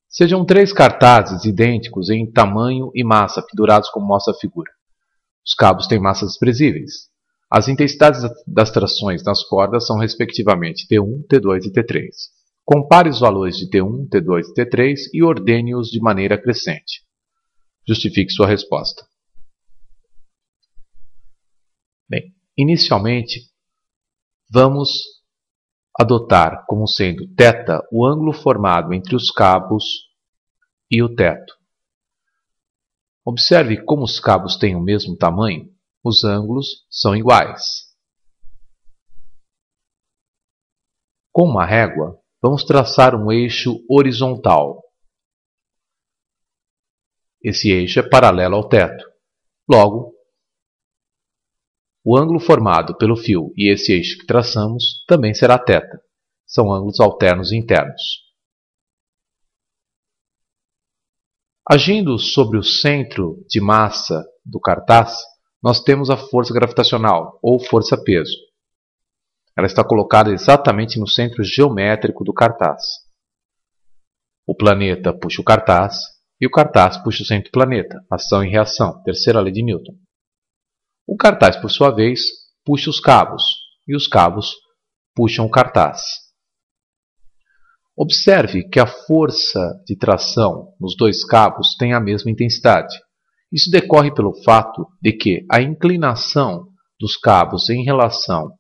Sejam 3 cartazes idênticos em tamanho e massa pendurados como mostra a figura. Os cabos têm massas desprezíveis. As intensidades das trações nas cordas são respectivamente T1, T2 e T3. Compare os valores de T1, T2 e T3 e ordene-os de maneira crescente. Justifique sua resposta. Bem, inicialmente, vamos adotar como sendo θ o ângulo formado entre os cabos e o teto. Observe como os cabos têm o mesmo tamanho, os ângulos são iguais. Com uma régua, vamos traçar um eixo horizontal. Esse eixo é paralelo ao teto. Logo, o ângulo formado pelo fio e esse eixo que traçamos também será θ. São ângulos alternos e internos. Agindo sobre o centro de massa do cartaz, nós temos a força gravitacional, ou força-peso. Ela está colocada exatamente no centro geométrico do cartaz. O planeta puxa o cartaz e o cartaz puxa o centro do planeta. Ação e reação, terceira lei de Newton. O cartaz, por sua vez, puxa os cabos e os cabos puxam o cartaz. Observe que a força de tração nos 2 cabos tem a mesma intensidade. Isso decorre pelo fato de que a inclinação dos cabos em relação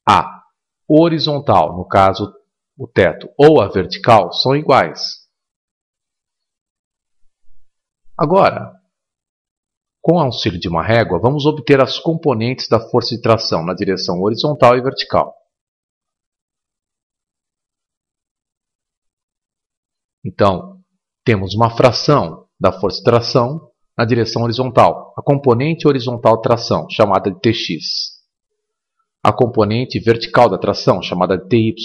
à horizontal, no caso o teto, ou a vertical, são iguais. Agora, com o auxílio de uma régua, vamos obter as componentes da força de tração na direção horizontal e vertical. Então, temos uma fração da força de tração na direção horizontal, a componente horizontal de tração, chamada de Tx. A componente vertical da tração, chamada de Ty.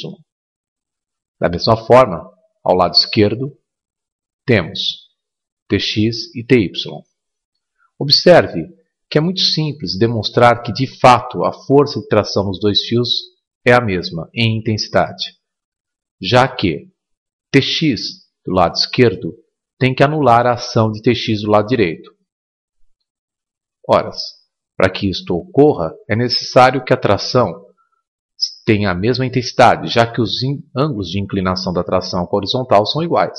Da mesma forma, ao lado esquerdo, temos Tx e Ty. Observe que é muito simples demonstrar que, de fato, a força de tração nos 2 fios é a mesma em intensidade, já que Tx do lado esquerdo tem que anular a ação de Tx do lado direito. Ora, para que isto ocorra, é necessário que a tração tenha a mesma intensidade, já que os ângulos de inclinação da tração com a horizontal são iguais.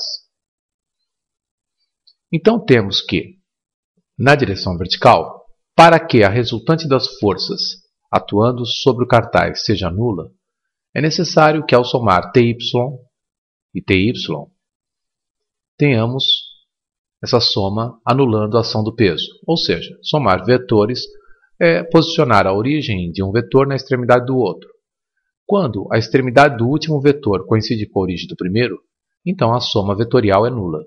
Então temos que, na direção vertical, para que a resultante das forças atuando sobre o cartaz seja nula, é necessário que ao somar Ty e Ty, tenhamos essa soma anulando a ação do peso. Ou seja, somar vetores é posicionar a origem de um vetor na extremidade do outro. Quando a extremidade do último vetor coincide com a origem do primeiro, então a soma vetorial é nula.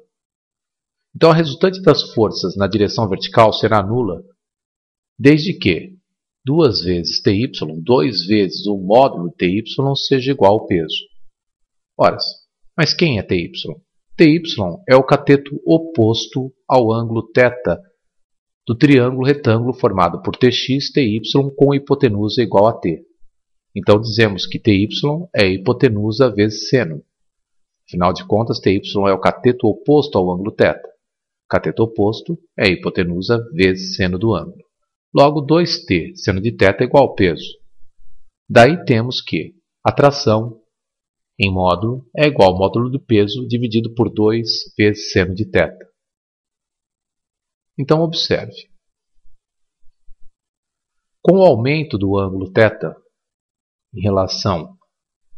Então a resultante das forças na direção vertical será nula, desde que 2 vezes Ty, 2 vezes o módulo Ty, seja igual ao peso. Ora, mas quem é Ty? Ty é o cateto oposto ao ângulo θ do triângulo retângulo formado por Tx, Ty com hipotenusa igual a t. Então dizemos que Ty é hipotenusa vezes seno. Afinal de contas, Ty é o cateto oposto ao ângulo θ. Cateto oposto é hipotenusa vezes seno do ângulo. Logo, 2t seno de θ é igual ao peso. Daí temos que a tração em módulo é igual ao módulo do peso dividido por 2 vezes seno de θ. Então observe. Com o aumento do ângulo θ em relação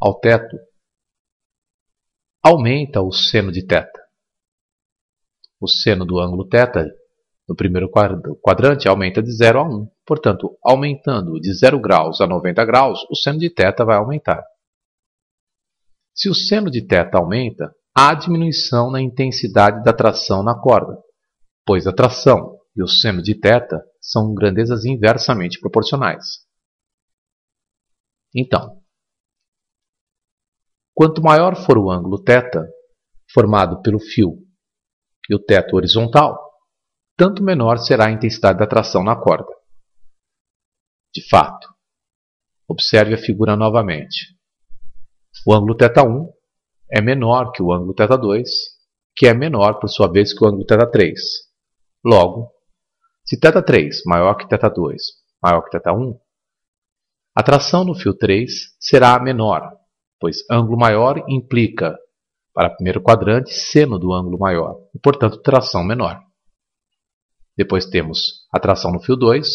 ao teto, aumenta o seno de θ. O seno do ângulo θ no primeiro quadrante aumenta de 0 a 1. Portanto, aumentando de 0 graus a 90 graus, o seno de θ vai aumentar. Se o seno de θ aumenta, há diminuição na intensidade da tração na corda, pois a tração e o seno de θ são grandezas inversamente proporcionais. Então, quanto maior for o ângulo θ formado pelo fio e o teto horizontal, tanto menor será a intensidade da tração na corda. De fato, observe a figura novamente. O ângulo θ1 é menor que o ângulo θ2, que é menor, por sua vez, que o ângulo θ3. Logo, se θ3 maior que θ2 maior que θ1, a tração no fio 3 será menor, pois ângulo maior implica, para o primeiro quadrante, seno do ângulo maior, e, portanto, tração menor. Depois temos a tração no fio 2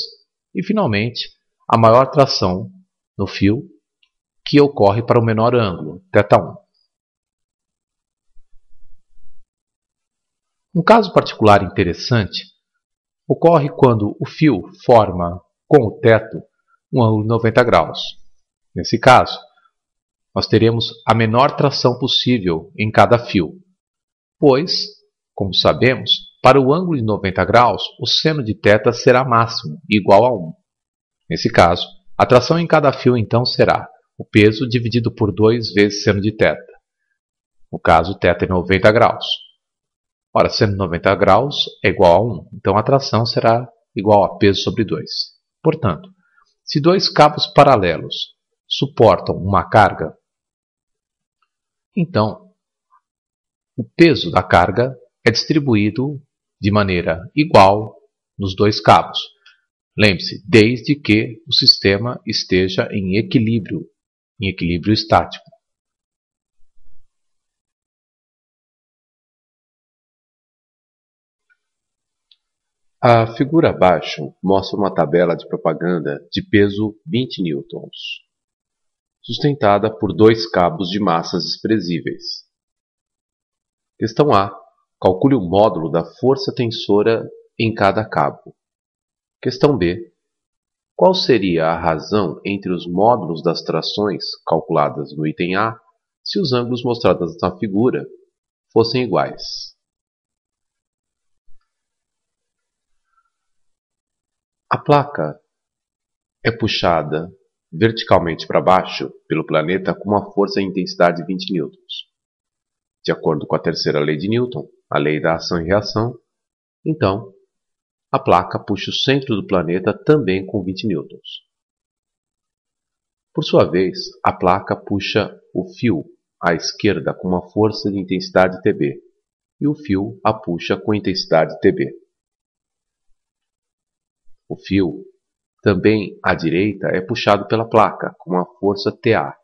e, finalmente, a maior tração no fio que ocorre para o menor ângulo, θ1. Um caso particular interessante ocorre quando o fio forma com o teto um ângulo de 90 graus. Nesse caso, nós teremos a menor tração possível em cada fio, pois, como sabemos, para o ângulo de 90 graus, o seno de θ será máximo, igual a 1. Nesse caso, a tração em cada fio então será o peso dividido por 2 vezes seno de θ. No caso, θ é 90 graus. Ora, seno 90 graus é igual a 1, então a tração será igual a peso sobre 2. Portanto, se dois cabos paralelos suportam uma carga, então o peso da carga é distribuído de maneira igual nos dois cabos. Lembre-se, desde que o sistema esteja em equilíbrio estático. A figura abaixo mostra uma tabela de propaganda de peso 20 newtons, sustentada por dois cabos de massas desprezíveis. Questão A. Calcule o módulo da força tensora em cada cabo. Questão B. Qual seria a razão entre os módulos das trações calculadas no item A se os ângulos mostrados na figura fossem iguais? A placa é puxada verticalmente para baixo pelo planeta com uma força e intensidade de 20 newtons. De acordo com a terceira lei de Newton, a lei da ação e reação, então, a placa puxa o centro do planeta também com 20 newtons. Por sua vez, a placa puxa o fio à esquerda com uma força de intensidade Tb, e o fio a puxa com intensidade Tb. O fio, também à direita, é puxado pela placa com uma força Ta.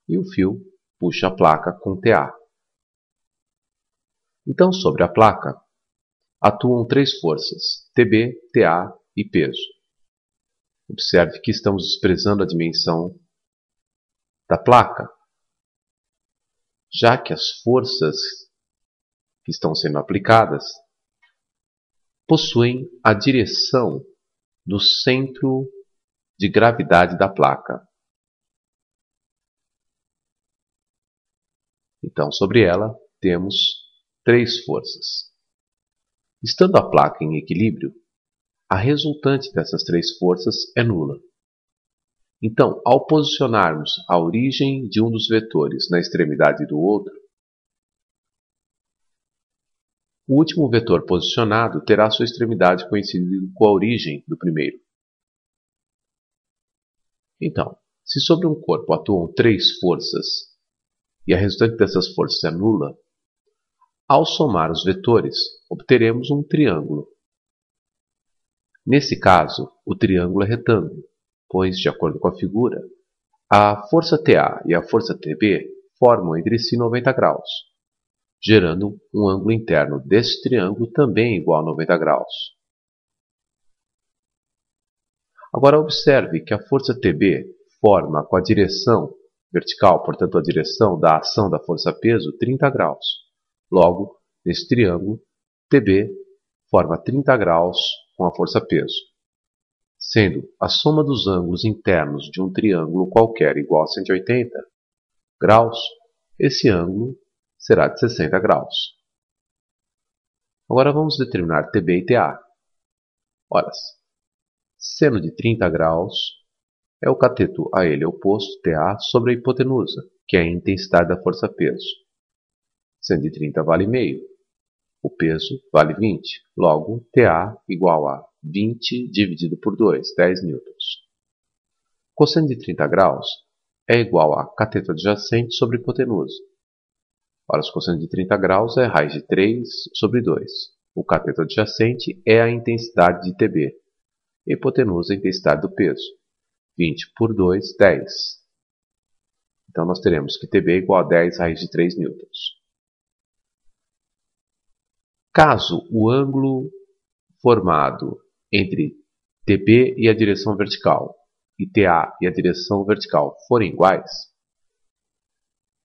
E o fio puxa a placa com Ta. Então, sobre a placa, atuam três forças, Tb, Ta e peso. Observe que estamos expressando a dimensão da placa, já que as forças que estão sendo aplicadas possuem a direção do centro de gravidade da placa. Então, sobre ela, temos três forças. Estando a placa em equilíbrio, a resultante dessas três forças é nula. Então, ao posicionarmos a origem de um dos vetores na extremidade do outro, o último vetor posicionado terá sua extremidade coincidida com a origem do primeiro. Então, se sobre um corpo atuam três forças e a resultante dessas forças é nula, ao somar os vetores, obteremos um triângulo. Nesse caso, o triângulo é retângulo, pois, de acordo com a figura, a força Ta e a força Tb formam entre si 90 graus, gerando um ângulo interno desse triângulo também igual a 90 graus. Agora observe que a força Tb forma com a direção vertical, portanto a direção da ação da força-peso, 30 graus. Logo, nesse triângulo, Tb forma 30 graus com a força-peso. Sendo a soma dos ângulos internos de um triângulo qualquer igual a 180 graus, esse ângulo será de 60 graus. Agora vamos determinar Tb e Ta. Ora, seno de 30 graus é o cateto a ele oposto, Ta, sobre a hipotenusa, que é a intensidade da força-peso. Seno de 30 vale meio. O peso vale 20. Logo, Ta igual a 20 dividido por 2, 10 newtons. Cosseno de 30 graus é igual a cateto adjacente sobre hipotenusa. Ora, a cosseno de 30 graus é raiz de 3 sobre 2. O cateto adjacente é a intensidade de TB. E a hipotenusa é a intensidade do peso. 20 por 2, 10. Então, nós teremos que TB é igual a 10 raiz de 3 newtons. Caso o ângulo formado entre TB e a direção vertical e TA e a direção vertical forem iguais,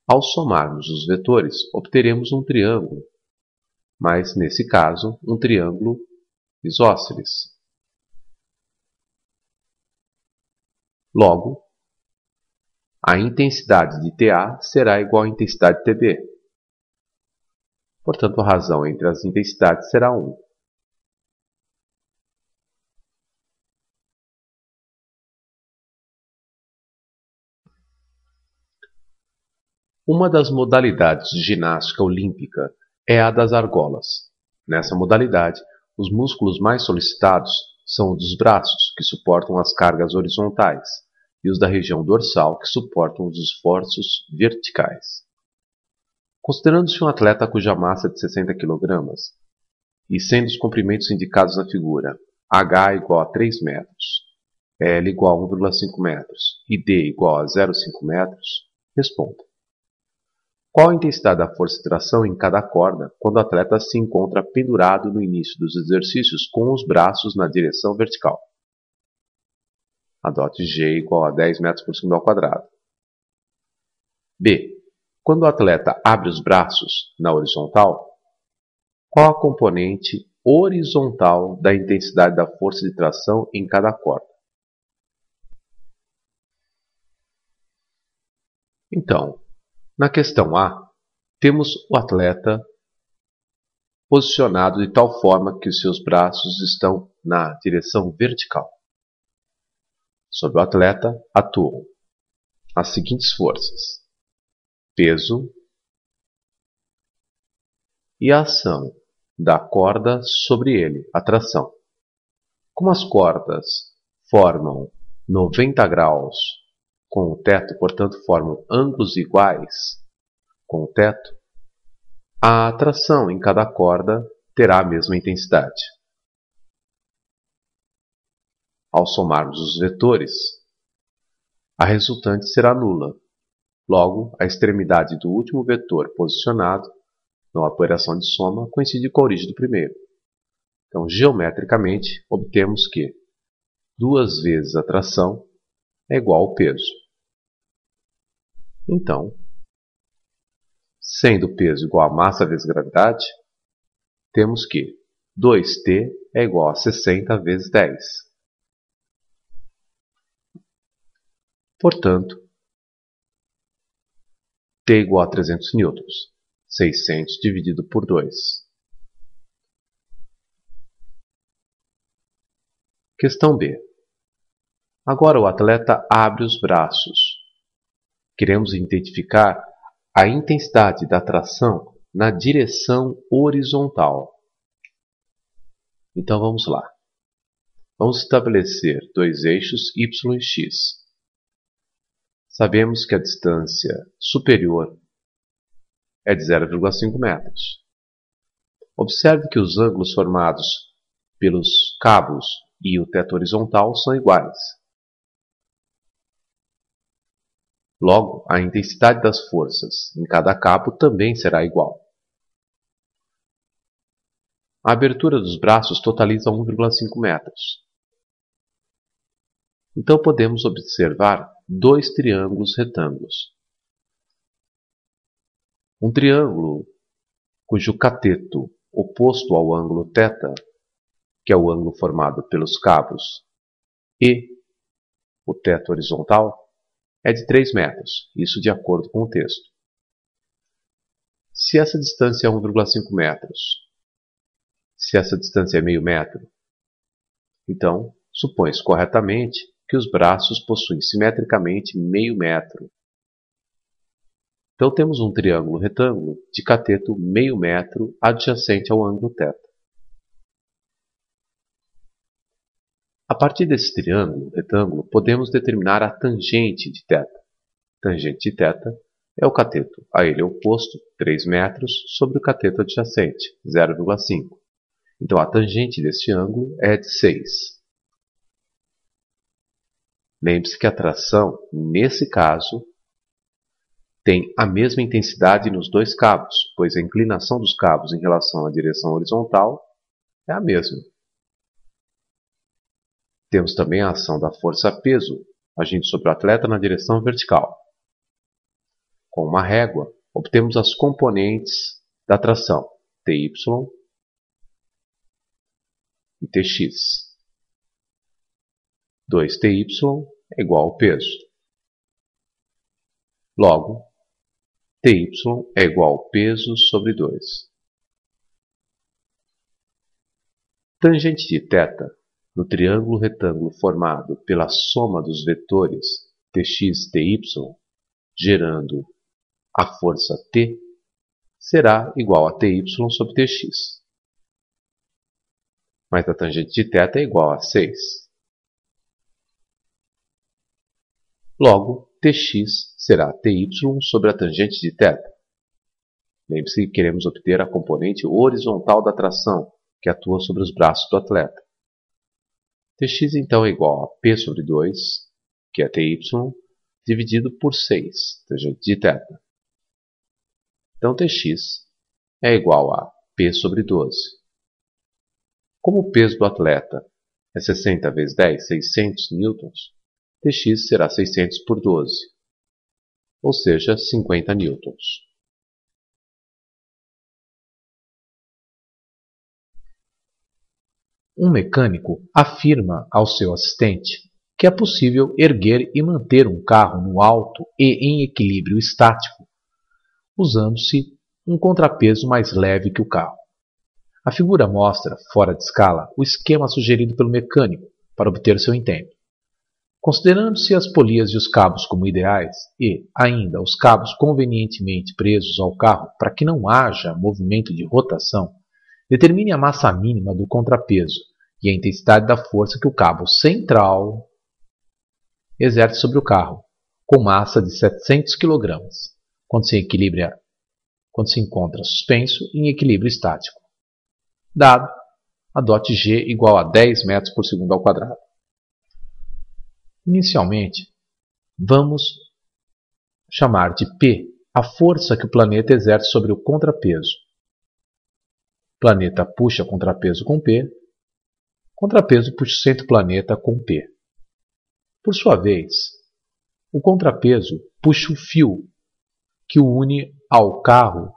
ao somarmos os vetores, obteremos um triângulo, mas, nesse caso, um triângulo isósceles. Logo, a intensidade de TA será igual à intensidade de TB. Portanto, a razão entre as intensidades será 1. Uma das modalidades de ginástica olímpica é a das argolas. Nessa modalidade, os músculos mais solicitados são os dos braços, que suportam as cargas horizontais, e os da região dorsal, que suportam os esforços verticais. Considerando-se um atleta cuja massa é de 60 kg, e sendo os comprimentos indicados na figura H igual a 3 metros, L igual a 1,5 metros e D igual a 0,5 metros, responda. Qual a intensidade da força de tração em cada corda quando o atleta se encontra pendurado no início dos exercícios com os braços na direção vertical? Adote G igual a 10 metros por segundo ao quadrado. B. Quando o atleta abre os braços na horizontal, qual a componente horizontal da intensidade da força de tração em cada corda? Então, na questão A, temos o atleta posicionado de tal forma que os seus braços estão na direção vertical. Sobre o atleta atuam as seguintes forças: peso e a ação da corda sobre ele, a tração. Como as cordas formam 90 graus com o teto, portanto formam ângulos iguais com o teto, a tração em cada corda terá a mesma intensidade. Ao somarmos os vetores, a resultante será nula. Logo, a extremidade do último vetor posicionado na operação de soma coincide com a origem do primeiro. Então, geometricamente, obtemos que 2 vezes a tração é igual ao peso. Então, sendo o peso igual a massa vezes gravidade, temos que 2t é igual a 60 vezes 10. Portanto, T igual a 300 newtons. 600 dividido por 2. Questão B. Agora o atleta abre os braços. Queremos identificar a intensidade da tração na direção horizontal. Então vamos lá. Vamos estabelecer 2 eixos y e x. Sabemos que a distância superior é de 0,5 metros. Observe que os ângulos formados pelos cabos e o teto horizontal são iguais. Logo, a intensidade das forças em cada cabo também será igual. A abertura dos braços totaliza 1,5 metros. Então podemos observar 2 triângulos retângulos. Um triângulo cujo cateto oposto ao ângulo θ, que é o ângulo formado pelos cabos, e o teto horizontal, é de 3 metros, isso de acordo com o texto. Se essa distância é 1,5 metros, se essa distância é meio metro, então supõe-se corretamente que os braços possuem simetricamente meio metro. Então temos um triângulo retângulo de cateto meio metro adjacente ao ângulo θ. A partir desse triângulo retângulo, podemos determinar a tangente de θ. Tangente de θ é o cateto a ele oposto, 3 metros, sobre o cateto adjacente, 0,5. Então, a tangente deste ângulo é de 6. Lembre-se que a tração, nesse caso, tem a mesma intensidade nos dois cabos, pois a inclinação dos cabos em relação à direção horizontal é a mesma. Temos também a ação da força-peso, agindo sobre o atleta na direção vertical. Com uma régua, obtemos as componentes da tração, Ty e Tx. 2Ty é igual ao peso. Logo, Ty é igual ao peso sobre 2. Tangente de θ no triângulo retângulo formado pela soma dos vetores Tx e Ty, gerando a força T, será igual a Ty sobre Tx. Mas a tangente de θ é igual a 6. Logo, Tx será Ty sobre a tangente de θ. Lembre-se que queremos obter a componente horizontal da tração, que atua sobre os braços do atleta. Tx então é igual a P sobre 2, que é Ty, dividido por 6, tangente de θ. Então Tx é igual a P sobre 12. Como o peso do atleta é 60 vezes 10, 600 newtons, Tx será 600 por 12, ou seja, 50 newtons. Um mecânico afirma ao seu assistente que é possível erguer e manter um carro no alto e em equilíbrio estático, usando-se um contrapeso mais leve que o carro. A figura mostra, fora de escala, o esquema sugerido pelo mecânico para obter seu intento. Considerando-se as polias e os cabos como ideais e, ainda, os cabos convenientemente presos ao carro para que não haja movimento de rotação, determine a massa mínima do contrapeso e a intensidade da força que o cabo central exerce sobre o carro, com massa de 700 kg, quando se encontra suspenso em equilíbrio estático. Dado, adote G igual a 10 metros por segundo ao quadrado. Inicialmente, vamos chamar de P a força que o planeta exerce sobre o contrapeso. O planeta puxa contrapeso com P, contrapeso puxa o centro planeta com P. Por sua vez, o contrapeso puxa o fio que o une ao carro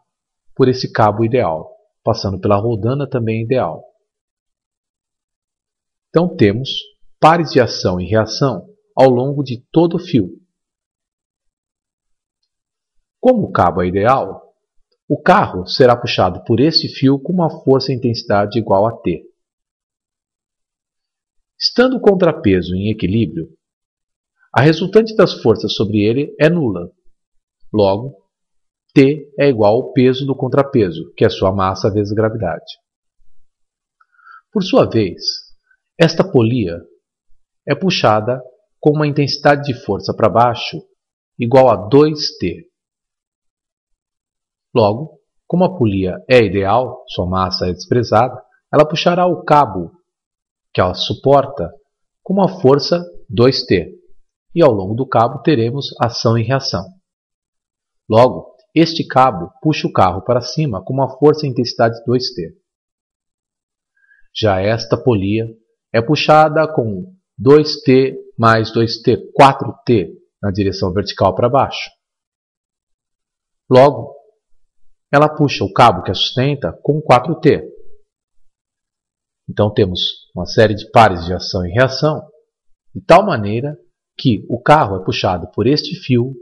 por esse cabo ideal, passando pela rodana também ideal. Então temos pares de ação e reação ao longo de todo o fio. Como o cabo é ideal, o carro será puxado por esse fio com uma força e intensidade igual a T. Estando o contrapeso em equilíbrio, a resultante das forças sobre ele é nula. Logo, T é igual ao peso do contrapeso, que é sua massa vezes gravidade. Por sua vez, esta polia é puxada com uma intensidade de força para baixo igual a 2T. Logo, como a polia é ideal, sua massa é desprezada, ela puxará o cabo que ela suporta com uma força 2T. E ao longo do cabo teremos ação e reação. Logo, este cabo puxa o carro para cima com uma força e intensidade 2T. Já esta polia é puxada com 2T mais 2T, 4T na direção vertical para baixo. Logo, ela puxa o cabo que a sustenta com 4T. Então temos uma série de pares de ação e reação, de tal maneira que o carro é puxado por este fio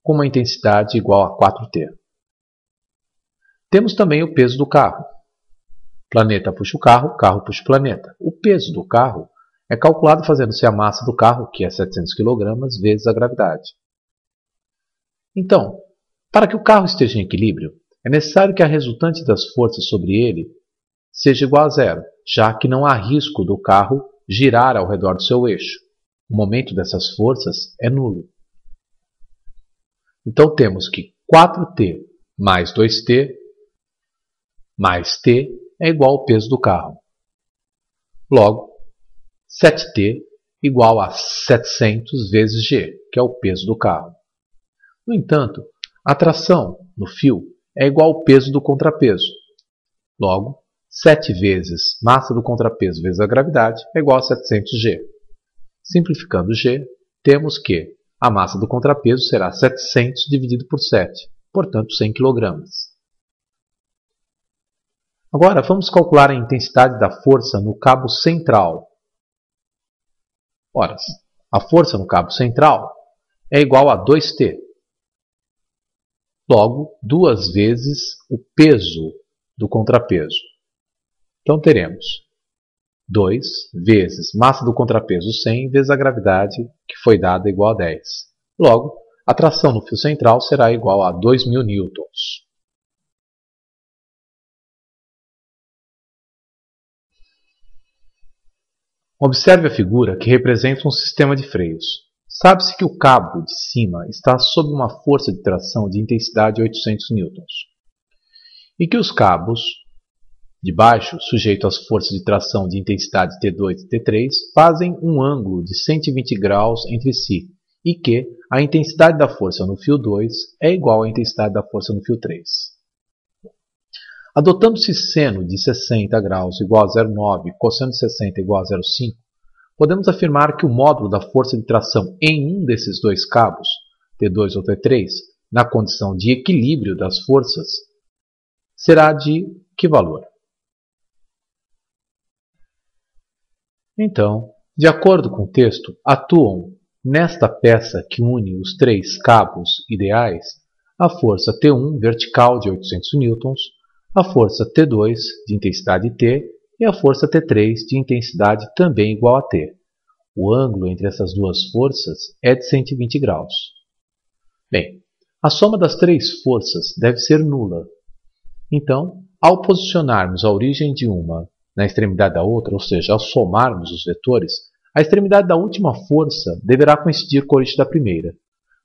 com uma intensidade igual a 4T. Temos também o peso do carro. O planeta puxa o carro puxa o planeta. O peso do carro é calculado fazendo-se a massa do carro, que é 700 kg, vezes a gravidade. Então, para que o carro esteja em equilíbrio, é necessário que a resultante das forças sobre ele seja igual a zero, já que não há risco do carro girar ao redor do seu eixo. O momento dessas forças é nulo. Então temos que 4t mais 2t mais t é igual ao peso do carro. Logo, 7t igual a 700 vezes g, que é o peso do carro. No entanto, a tração no fio é igual ao peso do contrapeso. Logo, 7 vezes massa do contrapeso vezes a gravidade é igual a 700g. Simplificando g, temos que a massa do contrapeso será 700 dividido por 7, portanto 100 kg. Agora vamos calcular a intensidade da força no cabo central. Ora, a força no cabo central é igual a 2t. Logo, 2 vezes o peso do contrapeso. Então teremos 2 vezes massa do contrapeso 100 vezes a gravidade, que foi dada igual a 10. Logo, a tração no fio central será igual a 2.000 newtons. Observe a figura que representa um sistema de freios. Sabe-se que o cabo de cima está sob uma força de tração de intensidade 800 newtons e que os cabos de baixo, sujeitos às forças de tração de intensidade T2 e T3, fazem um ângulo de 120 graus entre si e que a intensidade da força no fio 2 é igual à intensidade da força no fio 3. Adotando-se seno de 60 graus igual a 0,9 e cosseno de 60 igual a 0,5, podemos afirmar que o módulo da força de tração em um desses dois cabos, T2 ou T3, na condição de equilíbrio das forças, será de que valor? Então, de acordo com o texto, atuam nesta peça que une os três cabos ideais a força T1 vertical de 800 newtons, a força T2 de intensidade T e a força T3 de intensidade também igual a T. O ângulo entre essas duas forças é de 120 graus. Bem, a soma das três forças deve ser nula. Então, ao posicionarmos a origem de uma na extremidade da outra, ou seja, ao somarmos os vetores, a extremidade da última força deverá coincidir com a origem da primeira.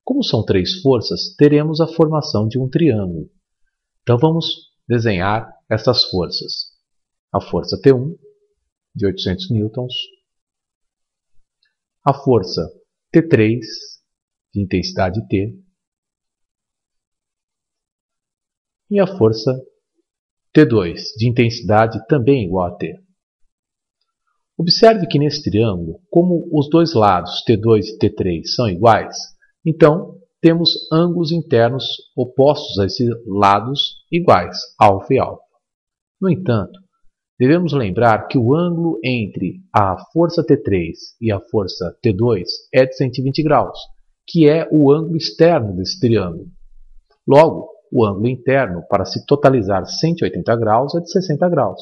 Como são três forças, teremos a formação de um triângulo. Então vamos desenhar essas forças. A força T1, de 800 newtons, a força T3, de intensidade T, e a força T2, de intensidade também igual a T. Observe que nesse triângulo, como os dois lados T2 e T3 são iguais, então temos ângulos internos opostos a esses lados iguais, alfa e alfa. No entanto, devemos lembrar que o ângulo entre a força T3 e a força T2 é de 120 graus, que é o ângulo externo desse triângulo. Logo, o ângulo interno, para se totalizar 180 graus, é de 60 graus.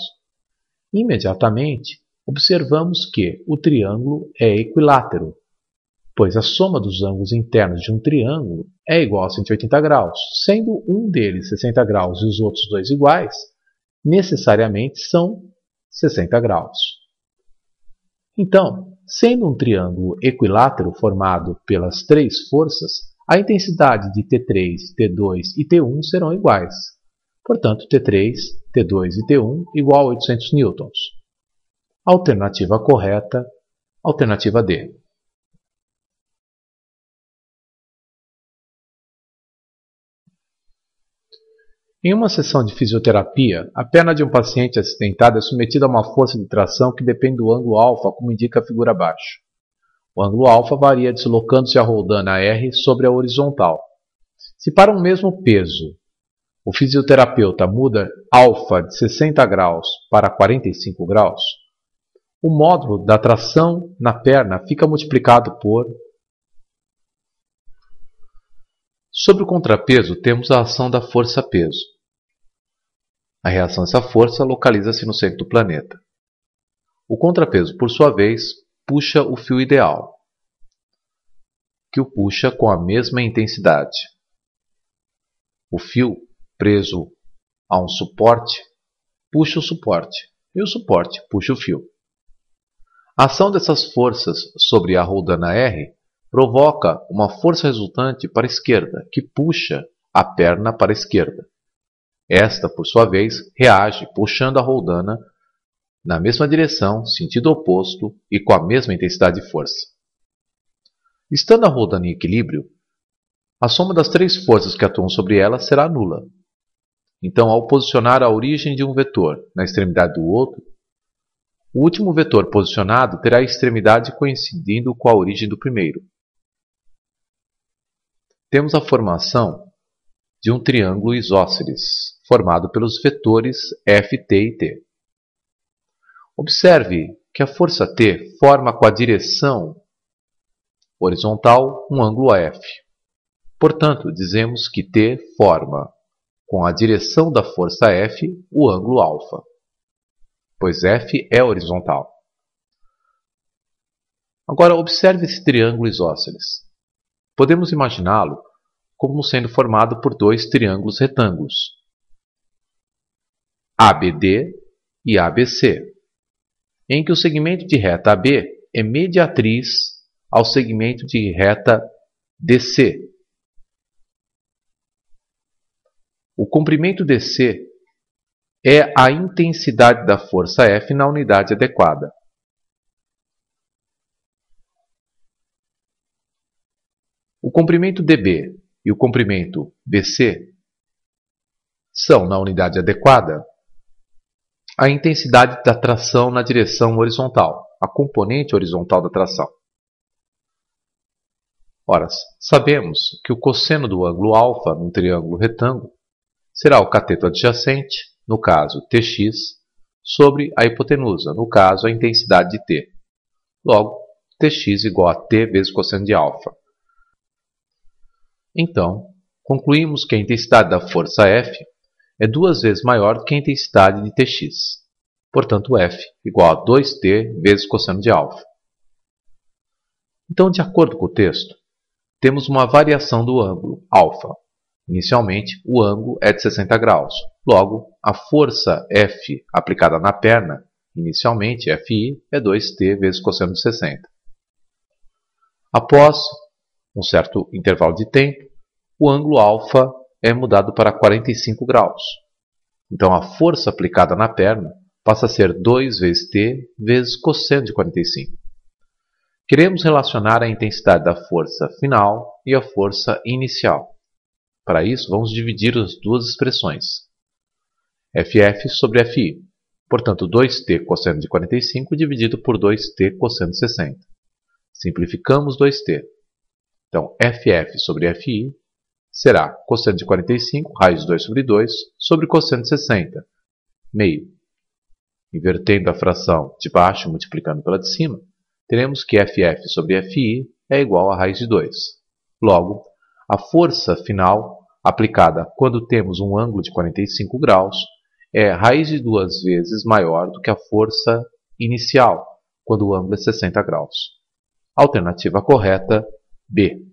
Imediatamente, observamos que o triângulo é equilátero, pois a soma dos ângulos internos de um triângulo é igual a 180 graus. Sendo um deles 60 graus e os outros dois iguais, necessariamente são 60 graus. Então, sendo um triângulo equilátero formado pelas três forças, a intensidade de T3, T2 e T1 serão iguais. Portanto, T3, T2 e T1 igual a 800 newtons. Alternativa correta, alternativa D. Em uma sessão de fisioterapia, a perna de um paciente acidentado é submetida a uma força de tração que depende do ângulo alfa, como indica a figura abaixo. O ângulo alfa varia deslocando-se a roldana R sobre a horizontal. Se para um mesmo peso o fisioterapeuta muda alfa de 60 graus para 45 graus, o módulo da tração na perna fica multiplicado por... Sobre o contrapeso, temos a ação da força-peso. A reação dessa força localiza-se no centro do planeta. O contrapeso, por sua vez, puxa o fio ideal, que o puxa com a mesma intensidade. O fio, preso a um suporte, puxa o suporte, e o suporte puxa o fio. A ação dessas forças sobre a roldana R provoca uma força resultante para a esquerda, que puxa a perna para a esquerda. Esta, por sua vez, reage puxando a roldana na mesma direção, sentido oposto e com a mesma intensidade de força. Estando a roldana em equilíbrio, a soma das três forças que atuam sobre ela será nula. Então, ao posicionar a origem de um vetor na extremidade do outro, o último vetor posicionado terá a extremidade coincidindo com a origem do primeiro. Temos a formação de um triângulo isósceles, formado pelos vetores F, T e T. Observe que a força T forma com a direção horizontal um ângulo F. Portanto, dizemos que T forma com a direção da força F o ângulo alfa, pois F é horizontal. Agora, observe esse triângulo isósceles. Podemos imaginá-lo como sendo formado por dois triângulos retângulos, ABD e ABC, em que o segmento de reta AB é mediatriz ao segmento de reta DC. O comprimento DC é a intensidade da força F na unidade adequada. O comprimento DB e o comprimento BC são, na unidade adequada, a intensidade da tração na direção horizontal, a componente horizontal da tração. Ora, sabemos que o cosseno do ângulo alfa num triângulo retângulo será o cateto adjacente, no caso Tx, sobre a hipotenusa, no caso a intensidade de T. Logo, Tx igual a T vezes cosseno de alfa. Então, concluímos que a intensidade da força F é duas vezes maior do que a intensidade de Tx. Portanto, F igual a 2T vezes cosseno de alfa. Então, de acordo com o texto, temos uma variação do ângulo alfa. Inicialmente, o ângulo é de 60 graus. Logo, a força F aplicada na perna, inicialmente Fi, é 2T vezes cosseno de 60. Após um certo intervalo de tempo, o ângulo alfa é mudado para 45 graus. Então, a força aplicada na perna passa a ser 2 vezes T vezes cosseno de 45. Queremos relacionar a intensidade da força final e a força inicial. Para isso, vamos dividir as duas expressões. FF sobre FI. Portanto, 2T cosseno de 45 dividido por 2T cosseno de 60. Simplificamos 2T. Então, FF sobre FI será cosseno de 45, raiz de 2 sobre 2, sobre cosseno de 60, meio. Invertendo a fração de baixo multiplicando pela de cima, teremos que FF sobre FI é igual a raiz de 2. Logo, a força final aplicada quando temos um ângulo de 45 graus é raiz de 2 vezes maior do que a força inicial, quando o ângulo é 60 graus. Alternativa correta, B.